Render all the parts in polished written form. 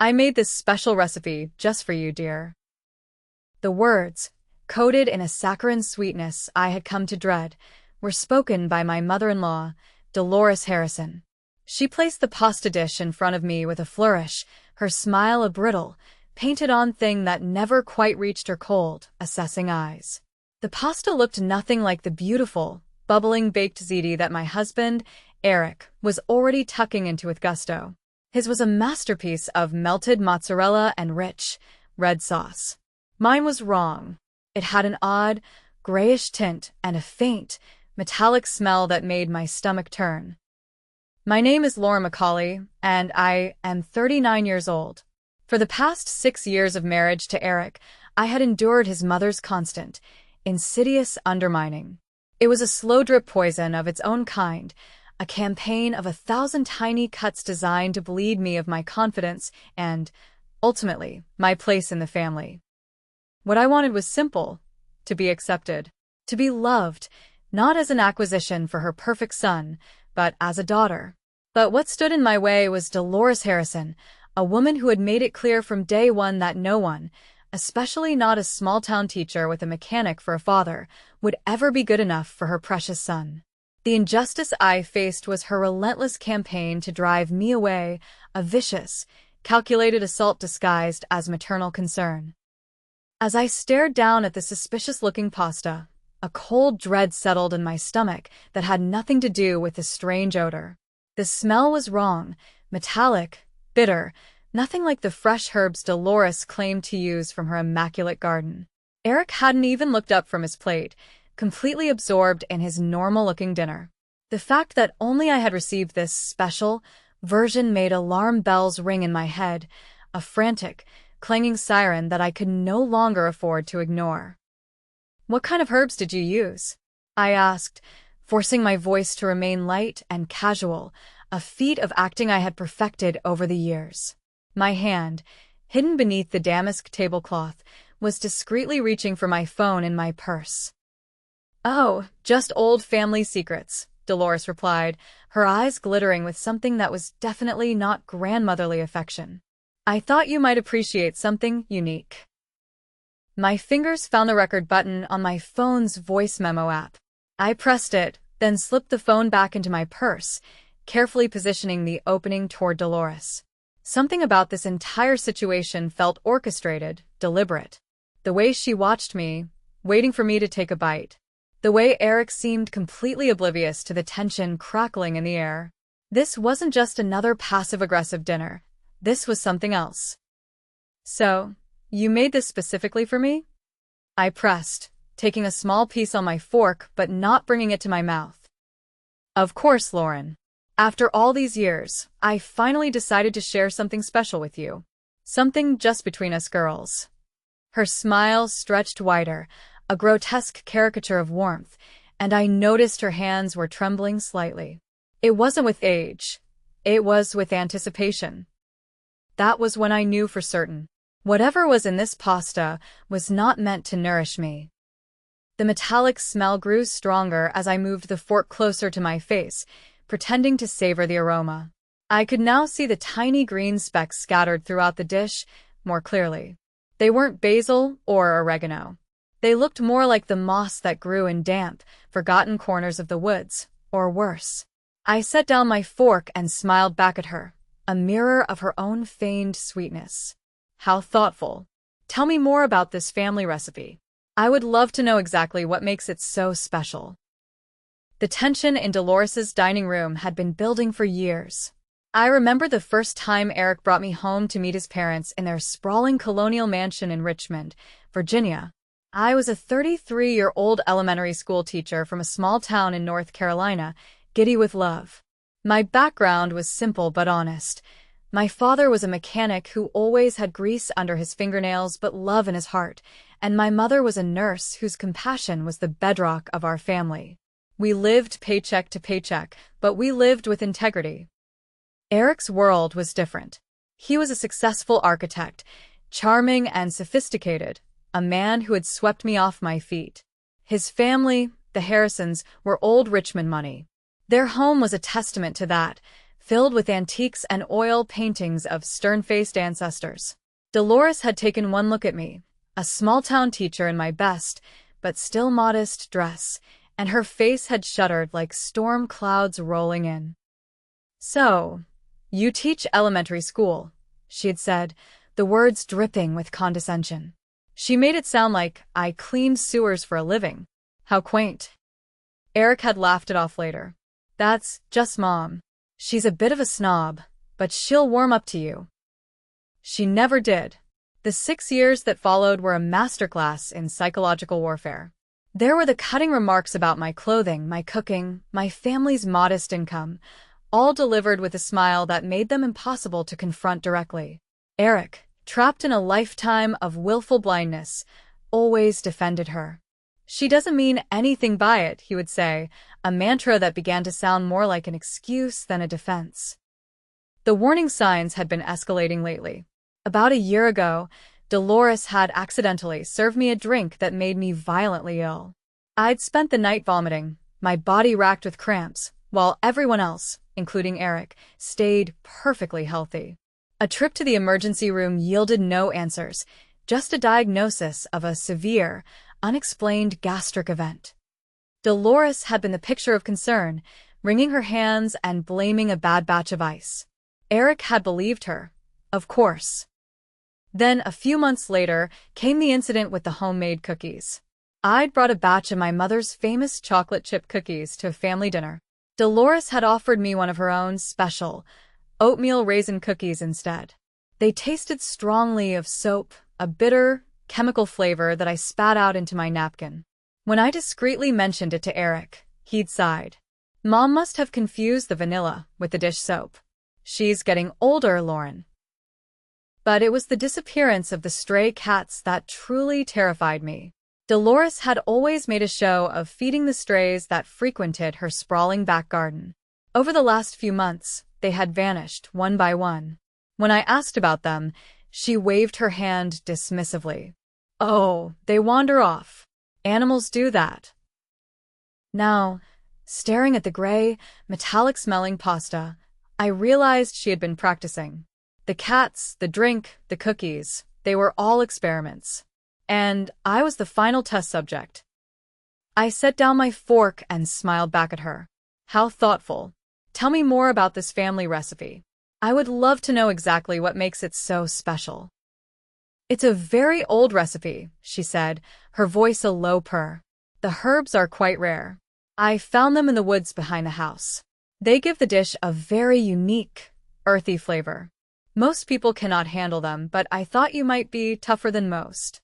I made this special recipe just for you, dear. The words, coated in a saccharine sweetness I had come to dread, were spoken by my mother-in-law, Dolores Harrison. She placed the pasta dish in front of me with a flourish, her smile a brittle, painted-on thing that never quite reached her cold, assessing eyes. The pasta looked nothing like the beautiful, bubbling baked ziti that my husband, Eric, was already tucking into with gusto. His was a masterpiece of melted mozzarella and rich, red sauce. Mine was wrong. It had an odd, grayish tint and a faint, metallic smell that made my stomach turn. My name is Laura Macaulay, and I am 39 years old. For the past 6 years of marriage to Eric, I had endured his mother's constant, insidious undermining. It was a slow-drip poison of its own kind, a campaign of 1,000 tiny cuts designed to bleed me of my confidence and, ultimately, my place in the family. What I wanted was simple: to be accepted, to be loved, not as an acquisition for her perfect son, but as a daughter. But what stood in my way was Dolores Harrison, a woman who had made it clear from day one that no one, especially not a small-town teacher with a mechanic for a father, would ever be good enough for her precious son. The injustice I faced was her relentless campaign to drive me away, a vicious, calculated assault disguised as maternal concern. As I stared down at the suspicious-looking pasta, a cold dread settled in my stomach that had nothing to do with the strange odor. The smell was wrong, metallic, bitter, nothing like the fresh herbs Dolores claimed to use from her immaculate garden. Eric hadn't even looked up from his plate, completely absorbed in his normal-looking dinner. The fact that only I had received this special version made alarm bells ring in my head, a frantic, clanging siren that I could no longer afford to ignore. "What kind of herbs did you use?" I asked, forcing my voice to remain light and casual, a feat of acting I had perfected over the years. My hand, hidden beneath the damask tablecloth, was discreetly reaching for my phone in my purse. "Oh, just old family secrets," Dolores replied, her eyes glittering with something that was definitely not grandmotherly affection. "I thought you might appreciate something unique." My fingers found the record button on my phone's voice memo app. I pressed it, then slipped the phone back into my purse, carefully positioning the opening toward Dolores. Something about this entire situation felt orchestrated, deliberate. The way she watched me, waiting for me to take a bite. The way Eric seemed completely oblivious to the tension crackling in the air. This wasn't just another passive-aggressive dinner. This was something else. "So, you made this specifically for me?" I pressed, taking a small piece on my fork but not bringing it to my mouth. "Of course, Lauren. After all these years, I finally decided to share something special with you. Something just between us girls." Her smile stretched wider, a grotesque caricature of warmth, and I noticed her hands were trembling slightly. It wasn't with age. It was with anticipation. That was when I knew for certain. Whatever was in this pasta was not meant to nourish me. The metallic smell grew stronger as I moved the fork closer to my face, pretending to savor the aroma. I could now see the tiny green specks scattered throughout the dish more clearly. They weren't basil or oregano. They looked more like the moss that grew in damp, forgotten corners of the woods, or worse. I set down my fork and smiled back at her, a mirror of her own feigned sweetness. "How thoughtful. Tell me more about this family recipe. I would love to know exactly what makes it so special." The tension in Dolores's dining room had been building for years. I remember the first time Eric brought me home to meet his parents in their sprawling colonial mansion in Richmond, Virginia. I was a 33-year-old elementary school teacher from a small town in North Carolina, giddy with love. My background was simple but honest. My father was a mechanic who always had grease under his fingernails but love in his heart, and my mother was a nurse whose compassion was the bedrock of our family. We lived paycheck to paycheck, but we lived with integrity. Eric's world was different. He was a successful architect, charming and sophisticated, a man who had swept me off my feet. His family, the Harrisons, were old Richmond money. Their home was a testament to that, filled with antiques and oil paintings of stern-faced ancestors. Dolores had taken one look at me, a small-town teacher in my best, but still modest dress, and her face had shuddered like storm clouds rolling in. "So, you teach elementary school," she had said, the words dripping with condescension. She made it sound like I cleaned sewers for a living. How quaint. Eric had laughed it off later. "That's just Mom. She's a bit of a snob, but she'll warm up to you." She never did. The 6 years that followed were a masterclass in psychological warfare. There were the cutting remarks about my clothing, my cooking, my family's modest income, all delivered with a smile that made them impossible to confront directly. Eric, trapped in a lifetime of willful blindness, always defended her. "She doesn't mean anything by it," he would say, a mantra that began to sound more like an excuse than a defense. The warning signs had been escalating lately. About a year ago, Dolores had accidentally served me a drink that made me violently ill. I'd spent the night vomiting, my body racked with cramps, while everyone else, including Eric, stayed perfectly healthy. A trip to the emergency room yielded no answers, just a diagnosis of a severe, unexplained gastric event. Dolores had been the picture of concern, wringing her hands and blaming a bad batch of ice. Eric had believed her, of course. Then, a few months later, came the incident with the homemade cookies. I'd brought a batch of my mother's famous chocolate chip cookies to a family dinner. Dolores had offered me one of her own special, oatmeal raisin cookies instead. They tasted strongly of soap, a bitter, chemical flavor that I spat out into my napkin. When I discreetly mentioned it to Eric, he'd sighed. "Mom must have confused the vanilla with the dish soap. She's getting older, Lauren." But it was the disappearance of the stray cats that truly terrified me. Dolores had always made a show of feeding the strays that frequented her sprawling back garden. Over the last few months, they had vanished one by one. When I asked about them, she waved her hand dismissively. "Oh, they wander off. Animals do that." Now, staring at the gray, metallic-smelling pasta, I realized she had been practicing. The cats, the drink, the cookies, they were all experiments. And I was the final test subject. I set down my fork and smiled back at her. "How thoughtful. Tell me more about this family recipe. I would love to know exactly what makes it so special." "It's a very old recipe," she said, her voice a low purr. "The herbs are quite rare. I found them in the woods behind the house. They give the dish a very unique, earthy flavor. Most people cannot handle them, but I thought you might be tougher than most."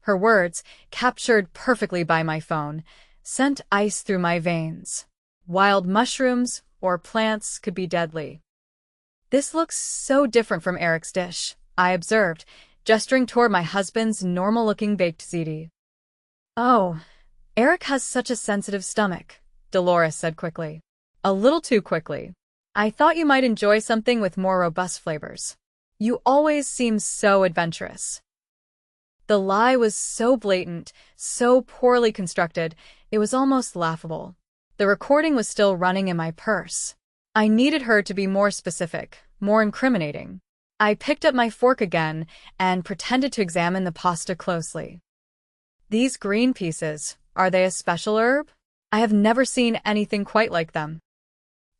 Her words, captured perfectly by my phone, sent ice through my veins. Wild mushrooms or plants could be deadly. "This looks so different from Eric's dish," I observed, gesturing toward my husband's normal-looking baked ziti. "Oh, Eric has such a sensitive stomach," Dolores said quickly. "A little too quickly. I thought you might enjoy something with more robust flavors. You always seem so adventurous." The lie was so blatant, so poorly constructed, it was almost laughable. The recording was still running in my purse. I needed her to be more specific, more incriminating. I picked up my fork again and pretended to examine the pasta closely. "These green pieces, are they a special herb? I have never seen anything quite like them."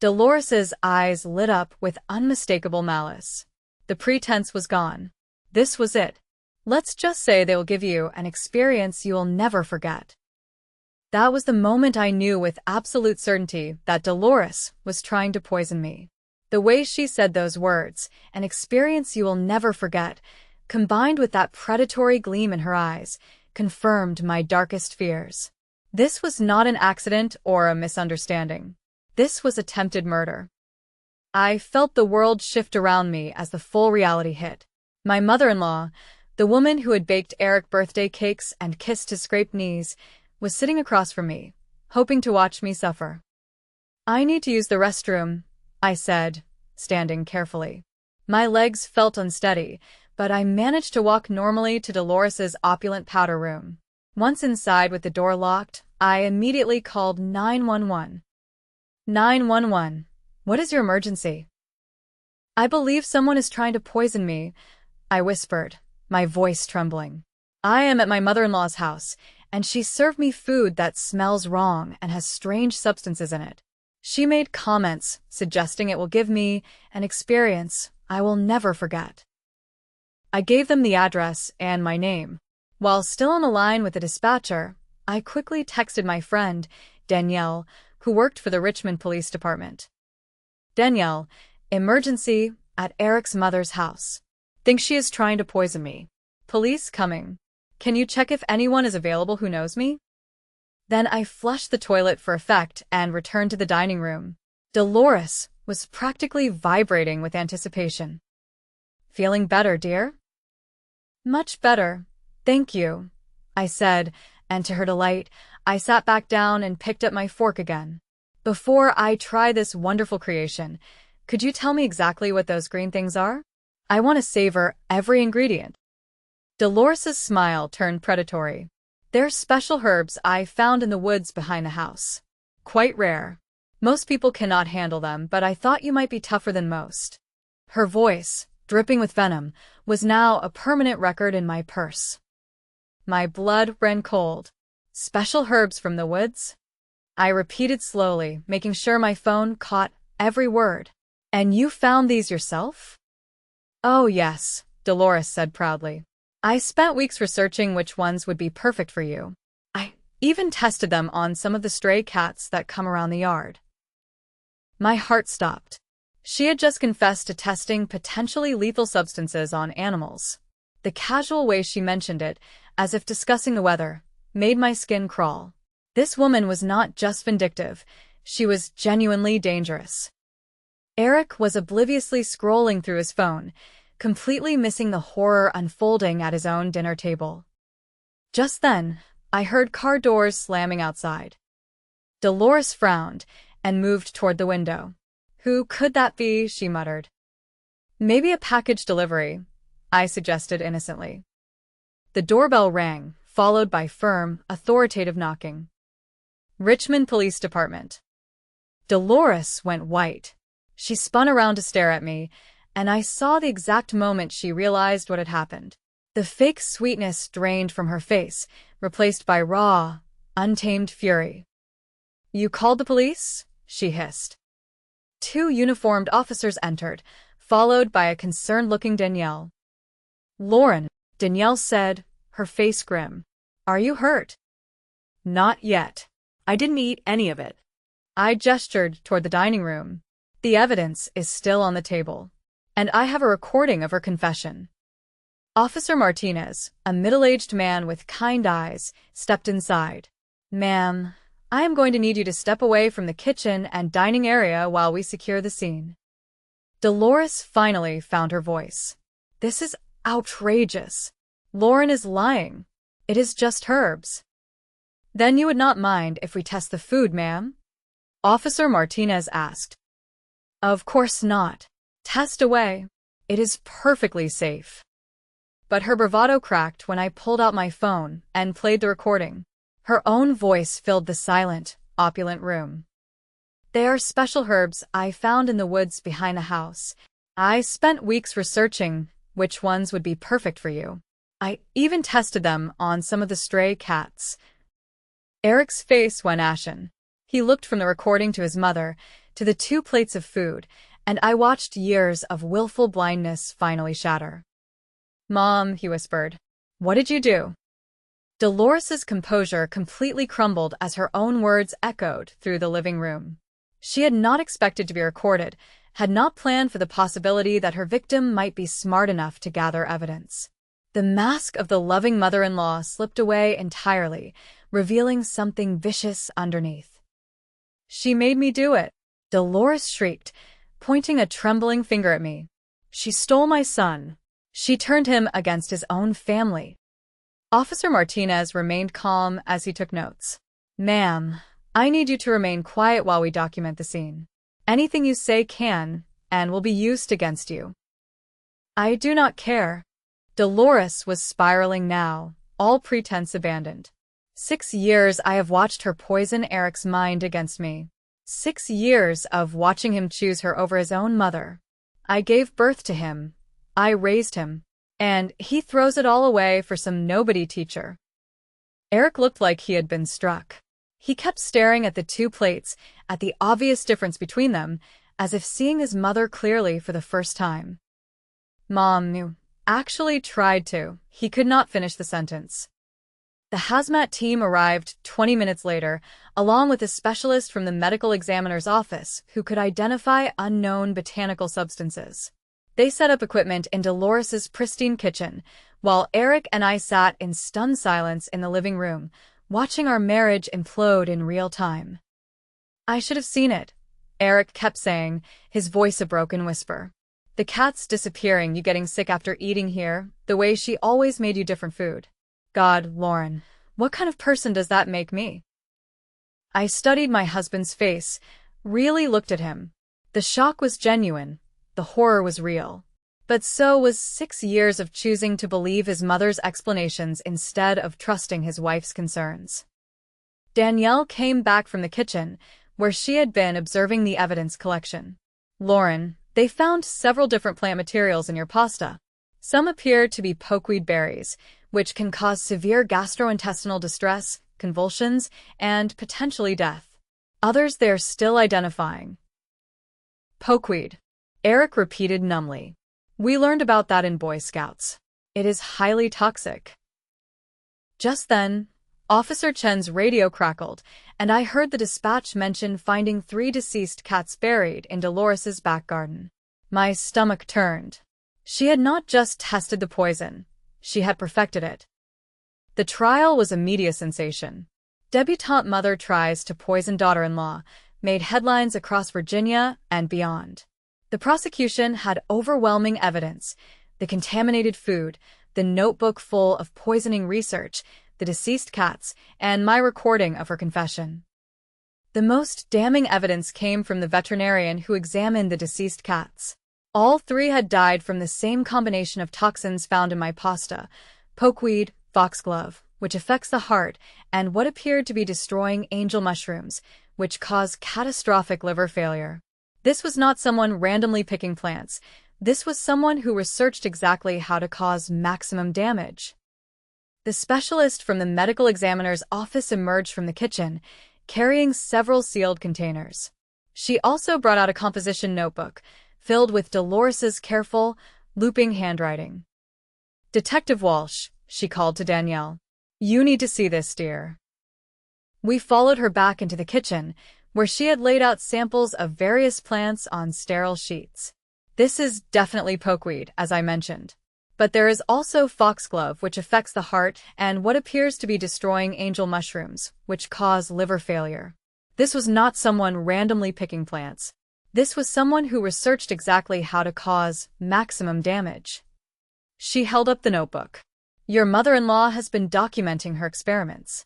Dolores's eyes lit up with unmistakable malice. The pretense was gone. This was it. "Let's just say they will give you an experience you will never forget." That was the moment I knew with absolute certainty that Dolores was trying to poison me. The way she said those words, "an experience you will never forget," combined with that predatory gleam in her eyes, confirmed my darkest fears. This was not an accident or a misunderstanding. This was attempted murder. I felt the world shift around me as the full reality hit. My mother-in-law, the woman who had baked Eric birthday cakes and kissed his scraped knees, was sitting across from me, hoping to watch me suffer. "I need to use the restroom," I said, standing carefully. My legs felt unsteady, but I managed to walk normally to Dolores's opulent powder room. Once inside with the door locked, I immediately called 911. 911. What is your emergency? I believe someone is trying to poison me, I whispered, my voice trembling. I am at my mother-in-law's house, and she served me food that smells wrong and has strange substances in it. She made comments suggesting it will give me an experience I will never forget. I gave them the address and my name. While still on the line with the dispatcher, I quickly texted my friend, Danielle, who worked for the Richmond Police Department. Danielle, emergency at Eric's mother's house. Think she is trying to poison me. Police coming. Can you check if anyone is available who knows me? Then I flushed the toilet for effect and returned to the dining room. Dolores was practically vibrating with anticipation. Feeling better, dear? Much better, thank you, I said, and to her delight, I sat back down and picked up my fork again. Before I try this wonderful creation, could you tell me exactly what those green things are? I want to savor every ingredient. Dolores's smile turned predatory. They're special herbs I found in the woods behind the house. Quite rare. Most people cannot handle them, but I thought you might be tougher than most. Her voice, dripping with venom, was now a permanent record in my purse. My blood ran cold. Special herbs from the woods? I repeated slowly, making sure my phone caught every word. And you found these yourself? Oh yes, Dolores said proudly. I spent weeks researching which ones would be perfect for you. I even tested them on some of the stray cats that come around the yard. My heart stopped. She had just confessed to testing potentially lethal substances on animals. The casual way she mentioned it, as if discussing the weather, made my skin crawl. This woman was not just vindictive, she was genuinely dangerous. Eric was obliviously scrolling through his phone, completely missing the horror unfolding at his own dinner table. Just then, I heard car doors slamming outside. Dolores frowned and moved toward the window. Who could that be? She muttered. Maybe a package delivery, I suggested innocently. The doorbell rang, followed by firm, authoritative knocking. Richmond Police Department. Dolores went white. She spun around to stare at me, and I saw the exact moment she realized what had happened. The fake sweetness drained from her face, replaced by raw, untamed fury. You called the police? She hissed. 2 uniformed officers entered, followed by a concerned-looking Danielle. Lauren, Danielle said, her face grim. Are you hurt? Not yet. I didn't eat any of it. I gestured toward the dining room. The evidence is still on the table. And I have a recording of her confession. Officer Martinez, a middle-aged man with kind eyes, stepped inside. Ma'am, I am going to need you to step away from the kitchen and dining area while we secure the scene. Dolores finally found her voice. This is outrageous. Lauren is lying. It is just herbs. Then you would not mind if we test the food, ma'am? Officer Martinez asked. Of course not. Test away. It is perfectly safe. But her bravado cracked when I pulled out my phone and played the recording. Her own voice filled the silent, opulent room. They are special herbs I found in the woods behind the house. I spent weeks researching which ones would be perfect for you. I even tested them on some of the stray cats. Eric's face went ashen. He looked from the recording to his mother, to the 2 plates of food, and I watched years of willful blindness finally shatter. Mom, he whispered. What did you do? Dolores's composure completely crumbled as her own words echoed through the living room. She had not expected to be recorded, had not planned for the possibility that her victim might be smart enough to gather evidence. The mask of the loving mother-in-law slipped away entirely, revealing something vicious underneath. She made me do it, Dolores shrieked, pointing a trembling finger at me. She stole my son. She turned him against his own family. Officer Martinez remained calm as he took notes. Ma'am, I need you to remain quiet while we document the scene. Anything you say can and will be used against you. I do not care. Dolores was spiraling now, all pretense abandoned. 6 years I have watched her poison Eric's mind against me. 6 years of watching him choose her over his own mother. I gave birth to him. I raised him. And he throws it all away for some nobody teacher. Eric looked like he had been struck. He kept staring at the two plates, at the obvious difference between them, as if seeing his mother clearly for the first time. Mom knew. Actually tried to. He could not finish the sentence. The hazmat team arrived 20 minutes later, along with a specialist from the medical examiner's office who could identify unknown botanical substances. They set up equipment in Dolores's pristine kitchen, while Eric and I sat in stunned silence in the living room, watching our marriage implode in real time. I should have seen it, Eric kept saying, his voice a broken whisper. The cat's disappearing, you getting sick after eating here, the way she always made you different food. God, Lauren, what kind of person does that make me? I studied my husband's face, really looked at him. The shock was genuine, the horror was real. But so was 6 years of choosing to believe his mother's explanations instead of trusting his wife's concerns. Danielle came back from the kitchen, where she had been observing the evidence collection. Lauren, they found several different plant materials in your pasta. Some appeared to be pokeweed berries, which can cause severe gastrointestinal distress, convulsions, and potentially death. Others they're still identifying. Pokeweed, Eric repeated numbly. We learned about that in Boy Scouts. It is highly toxic. Just then, Officer Chen's radio crackled, and I heard the dispatch mention finding 3 deceased cats buried in Dolores's back garden. My stomach turned. She had not just tested the poison, she had perfected it. The trial was a media sensation. Debutante mother tries to poison daughter-in-law, made headlines across Virginia and beyond. The prosecution had overwhelming evidence: the contaminated food, the notebook full of poisoning research, the deceased cats, and my recording of her confession. The most damning evidence came from the veterinarian who examined the deceased cats. All 3 had died from the same combination of toxins found in my pasta: pokeweed, foxglove, which affects the heart, and what appeared to be destroying angel mushrooms, which cause catastrophic liver failure. This was not someone randomly picking plants. This was someone who researched exactly how to cause maximum damage. The specialist from the medical examiner's office emerged from the kitchen, carrying several sealed containers. She also brought out a composition notebook, filled with Dolores's careful, looping handwriting. Detective Walsh, she called to Danielle. You need to see this, dear. We followed her back into the kitchen, where she had laid out samples of various plants on sterile sheets. This is definitely pokeweed, as I mentioned. But there is also foxglove, which affects the heart, and what appears to be destroying angel mushrooms, which cause liver failure. This was not someone randomly picking plants. This was someone who researched exactly how to cause maximum damage. She held up the notebook. Your mother-in-law has been documenting her experiments.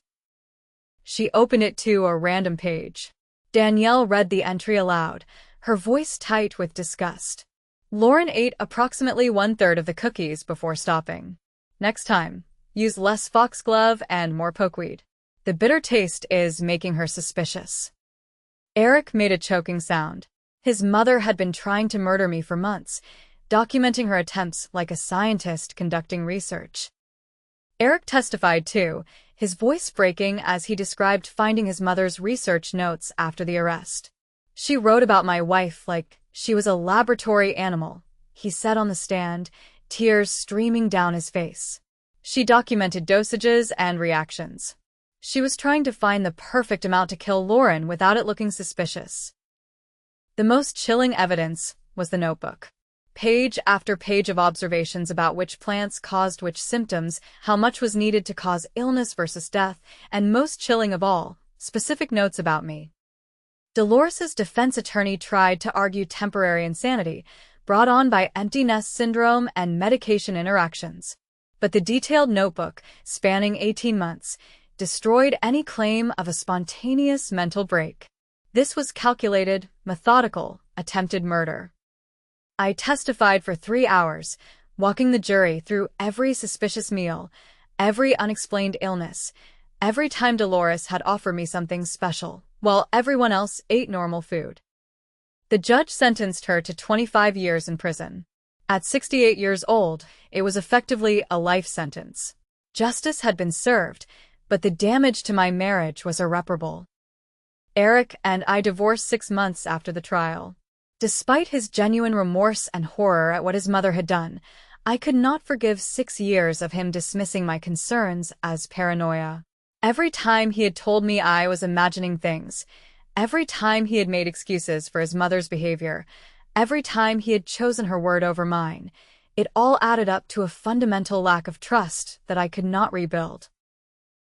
She opened it to a random page. Danielle read the entry aloud, her voice tight with disgust. Lauren ate approximately 1/3 of the cookies before stopping. Next time, use less foxglove and more pokeweed. The bitter taste is making her suspicious. Eric made a choking sound. His mother had been trying to murder me for months, documenting her attempts like a scientist conducting research. Eric testified too, his voice breaking as he described finding his mother's research notes after the arrest. She wrote about my wife like she was a laboratory animal, he said on the stand, tears streaming down his face. She documented dosages and reactions. She was trying to find the perfect amount to kill Lauren without it looking suspicious. The most chilling evidence was the notebook. Page after page of observations about which plants caused which symptoms, how much was needed to cause illness versus death, and most chilling of all, specific notes about me. Dolores's defense attorney tried to argue temporary insanity, brought on by empty nest syndrome and medication interactions. But the detailed notebook, spanning 18 months, destroyed any claim of a spontaneous mental break. This was calculated, methodical, attempted murder. I testified for 3 hours, walking the jury through every suspicious meal, every unexplained illness, every time Dolores had offered me something special, while everyone else ate normal food. The judge sentenced her to 25 years in prison. At 68 years old, it was effectively a life sentence. Justice had been served, but the damage to my marriage was irreparable. Eric and I divorced 6 months after the trial. Despite his genuine remorse and horror at what his mother had done, I could not forgive 6 years of him dismissing my concerns as paranoia. Every time he had told me I was imagining things, every time he had made excuses for his mother's behavior, every time he had chosen her word over mine, it all added up to a fundamental lack of trust that I could not rebuild.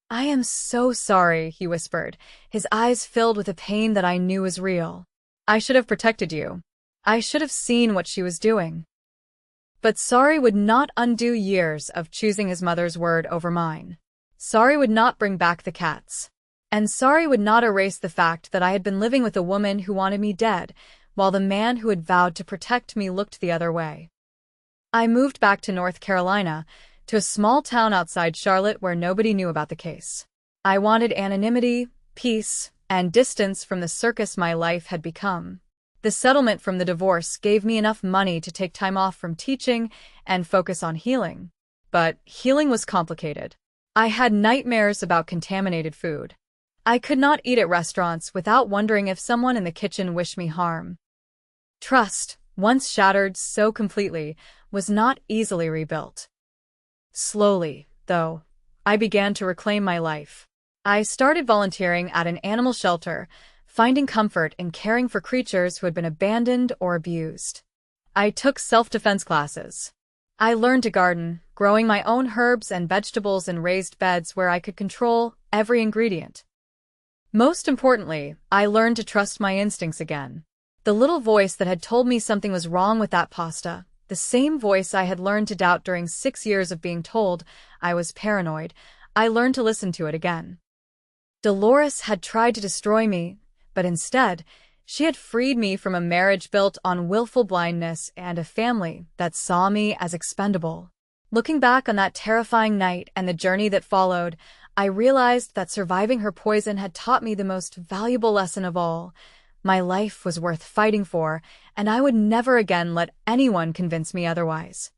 "I am so sorry," he whispered, his eyes filled with a pain that I knew was real. "I should have protected you. I should have seen what she was doing." But sorry would not undo years of choosing his mother's word over mine. Sorry would not bring back the cats. And sorry would not erase the fact that I had been living with a woman who wanted me dead, while the man who had vowed to protect me looked the other way. I moved back to North Carolina, to a small town outside Charlotte where nobody knew about the case. I wanted anonymity, peace, and distance from the circus my life had become. The settlement from the divorce gave me enough money to take time off from teaching and focus on healing. But healing was complicated. I had nightmares about contaminated food. I could not eat at restaurants without wondering if someone in the kitchen wished me harm. Trust, once shattered so completely, was not easily rebuilt. Slowly, though, I began to reclaim my life. I started volunteering at an animal shelter, finding comfort in caring for creatures who had been abandoned or abused. I took self-defense classes. I learned to garden, growing my own herbs and vegetables in raised beds where I could control every ingredient. Most importantly, I learned to trust my instincts again. The little voice that had told me something was wrong with that pasta, the same voice I had learned to doubt during 6 years of being told I was paranoid, I learned to listen to it again. Dolores had tried to destroy me, but instead, she had freed me from a marriage built on willful blindness and a family that saw me as expendable. Looking back on that terrifying night and the journey that followed, I realized that surviving her poison had taught me the most valuable lesson of all. My life was worth fighting for, and I would never again let anyone convince me otherwise.